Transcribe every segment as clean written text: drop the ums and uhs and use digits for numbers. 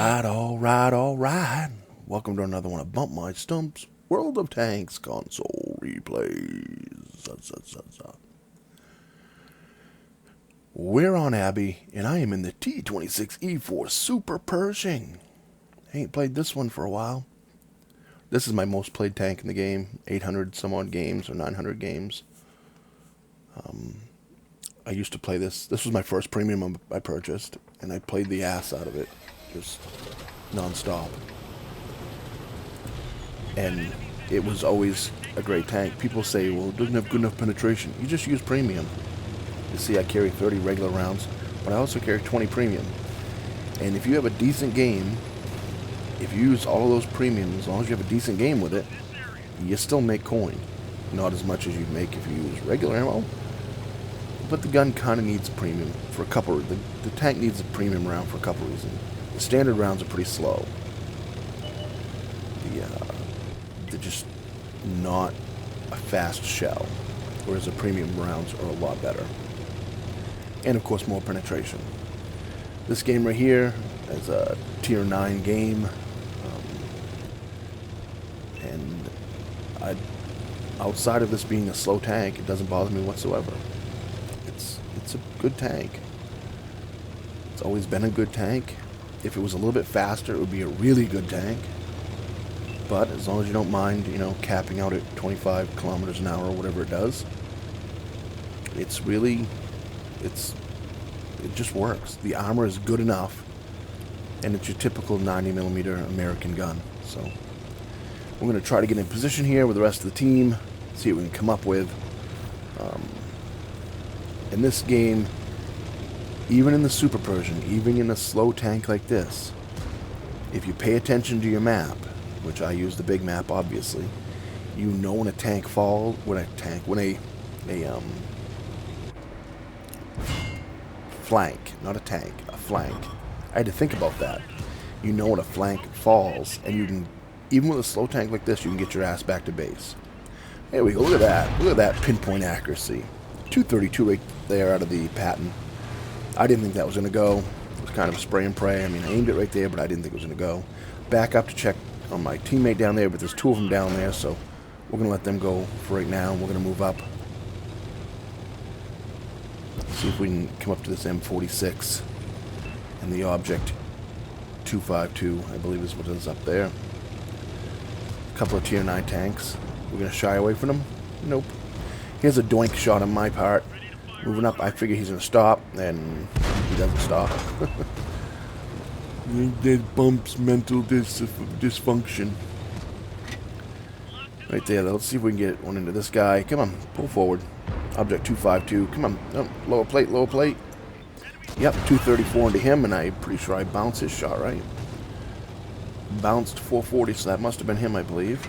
Alright. Welcome to another one of BumpmyStump's World of Tanks console replays. We're on Abby, and I am in the T26E4 Super Pershing. I ain't played this one for a while. This is my most played tank in the game, 800 some odd games or 900 games. I used to play this. This was my first premium I purchased, and I played the ass out of it, just non-stop. And it was always a great tank. People say, well, it doesn't have good enough penetration. You just use premium. You see, I carry 30 regular rounds, but I also carry 20 premium. And if you have a decent game, if you use all of those premium, as long as you have a decent game with it, you still make coin. Not as much as you'd make if you use regular ammo, but the gun kind of needs premium for a couple. The tank needs a premium round for a couple reasons. The standard rounds are pretty slow. They're just not a fast shell, whereas the premium rounds are a lot better. And of course, more penetration. This game right here is a tier 9 game, and outside of this being a slow tank, it doesn't bother me whatsoever. It's a good tank. It's always been a good tank. If it was a little bit faster, it would be a really good tank. But as long as you don't mind, capping out at 25 kilometers an hour or whatever it does, it just works. The armor is good enough, and it's your typical 90mm American gun. So we're going to try to get in position here with the rest of the team, see what we can come up with. In this game, even in the Super Pershing, even in a slow tank like this, if you pay attention to your map, which I use the big map obviously, you know when a tank falls, when a flank, not a tank, a flank. I had to think about that. You know when a flank falls, and you can, even with a slow tank like this, you can get your ass back to base. There we go, look at that. Look at that pinpoint accuracy. 232 right there out of the patent. I didn't think that was going to go. It was kind of a spray and pray. I mean, I aimed it right there, but I didn't think it was going to go. Back up to check on my teammate down there, but there's two of them down there, so we're going to let them go for right now. We're going to move up. See if we can come up to this M46 and the object 252, I believe is what is up there. A couple of tier 9 tanks. We're going to shy away from them? Nope. Here's a doink shot on my part. Moving up, I figure he's going to stop, and he doesn't stop. That bumps mental dysfunction. Right there, let's see if we can get one into this guy. Come on, pull forward. Object 252. Come on. Oh, lower plate, lower plate. Yep, 234 into him, and I'm pretty sure I bounced his shot, right? Bounced 440, so that must have been him, I believe.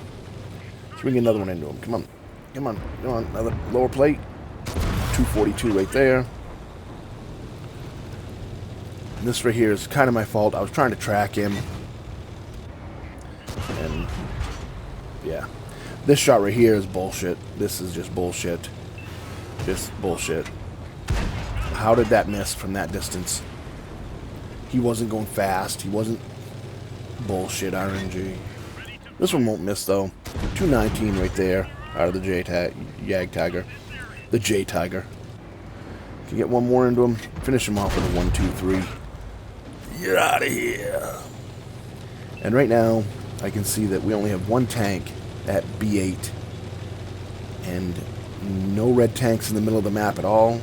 So we can get another one into him. Come on. Come on. Come on. Another lower plate. 242 right there. And this right here is kind of my fault. I was trying to track him. And, yeah. This shot right here is bullshit. This is just bullshit. Just bullshit. How did that miss from that distance? He wasn't going fast. He wasn't bullshit RNG. This one won't miss though. 219 right there out of the 𝐔-Tiger. The 𝐗-Tiger. Can get one more into him. Finish him off with a 1, 2, 3. Get out of here. And right now, I can see that we only have one tank at B8. And no red tanks in the middle of the map at all.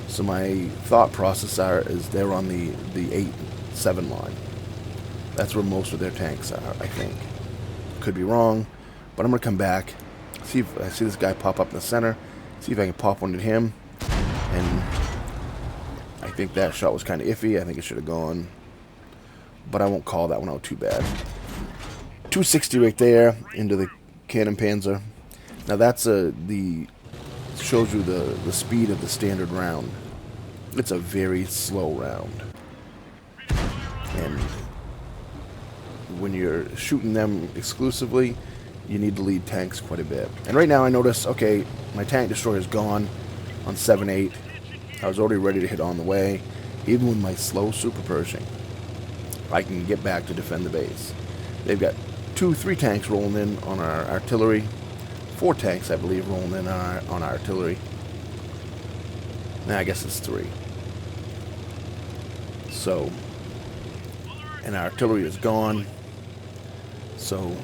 So my thought process is they're on the 8-7 line. That's where most of their tanks are, I think. Could be wrong, but I'm going to come back. See if I see this guy pop up in the center. See if I can pop one at him. And I think that shot was kind of iffy. I think it should have gone. But I won't call that one out too bad. 260 right there into the 𝐏𝐞𝐫𝐬𝐧. Now that's shows you the speed of the standard round. It's a very slow round. And when you're shooting them exclusively, you need to lead tanks quite a bit. And right now I notice, okay, my tank destroyer is gone on 7-8. I was already ready to hit on the way, even with my slow Super Pershing. I can get back to defend the base. They've got 3 tanks rolling in on our artillery. 4 tanks, I believe, rolling in on our artillery. Nah, I guess it's 3. So, and our artillery is gone. So,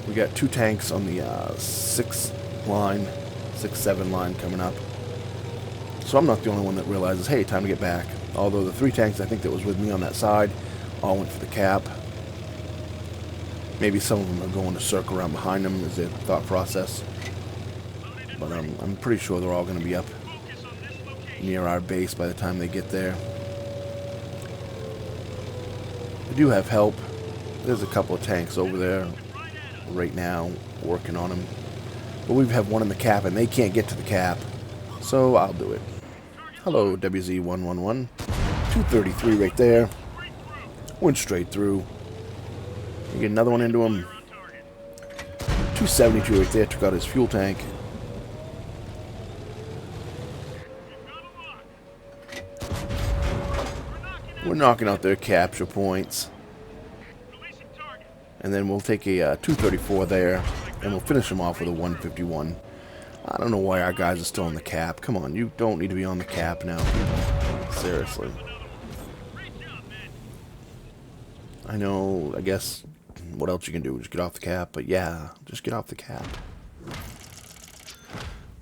we got 2 tanks on the 6-7 line coming up. So I'm not the only one that realizes, hey, time to get back. Although the 3 tanks I think that was with me on that side all went for the cap. Maybe some of them are going to circle around behind them as their thought process. But I'm pretty sure they're all going to be up near our base by the time they get there. We do have help. There's a couple of tanks over there right now working on them. But we have one in the cap and they can't get to the cap. So I'll do it. Hello, WZ111. 233 right there. Went straight through. We get another one into him. 272 right there. Took out his fuel tank. We're knocking out their capture points. And then we'll take a 234 there. And we'll finish them off with a 151. I don't know why our guys are still on the cap. Come on, you don't need to be on the cap now, people. Seriously. I know, I guess, what else you can do? Just get off the cap. But yeah, just get off the cap.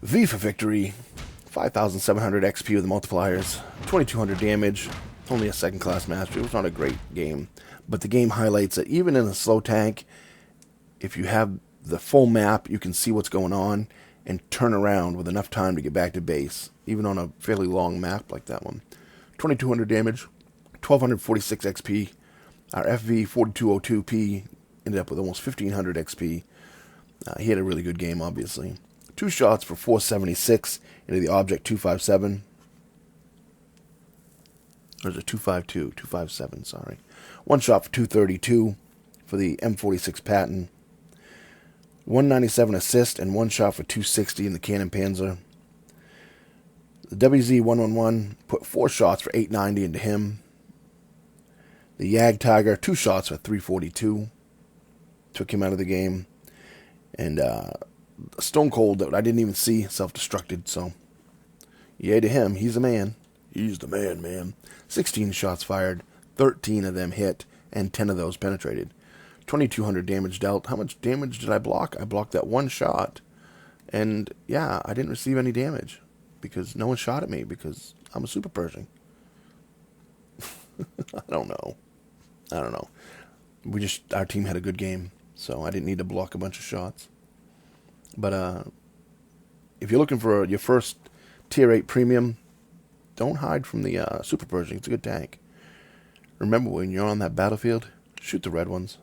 V for victory. 5,700 XP with the multipliers. 2,200 damage. Only a 2nd class mastery. It was not a great game. But the game highlights that even in a slow tank, if you have the full map, you can see what's going on and turn around with enough time to get back to base, even on a fairly long map like that one. 2,200 damage, 1,246 XP. Our 𝐓𝟑𝟔 ended up with almost 1,500 XP. He had a really good game, obviously. 2 shots for 476 into the object 257. Or is it 252? 257, sorry. 1 shot for 232 for the M46 Patton. 197 assist and 1 shot for 260 in the Cannon Panzer. The WZ111 put 4 shots for 890 into him. The Yag Tiger, 2 shots for 342. Took him out of the game. And Stone Cold that I didn't even see, self-destructed, so yay to him. He's a man. He's the man, man. 16 shots fired, 13 of them hit, and 10 of those penetrated. 2,200 damage dealt. How much damage did I block? I blocked that 1 shot. And, yeah, I didn't receive any damage. Because no one shot at me. Because I'm a super Pershing. I don't know. Our team had a good game. So I didn't need to block a bunch of shots. But, if you're looking for your first Tier 8 Premium, don't hide from the Super Pershing. It's a good tank. Remember, when you're on that battlefield, shoot the red ones.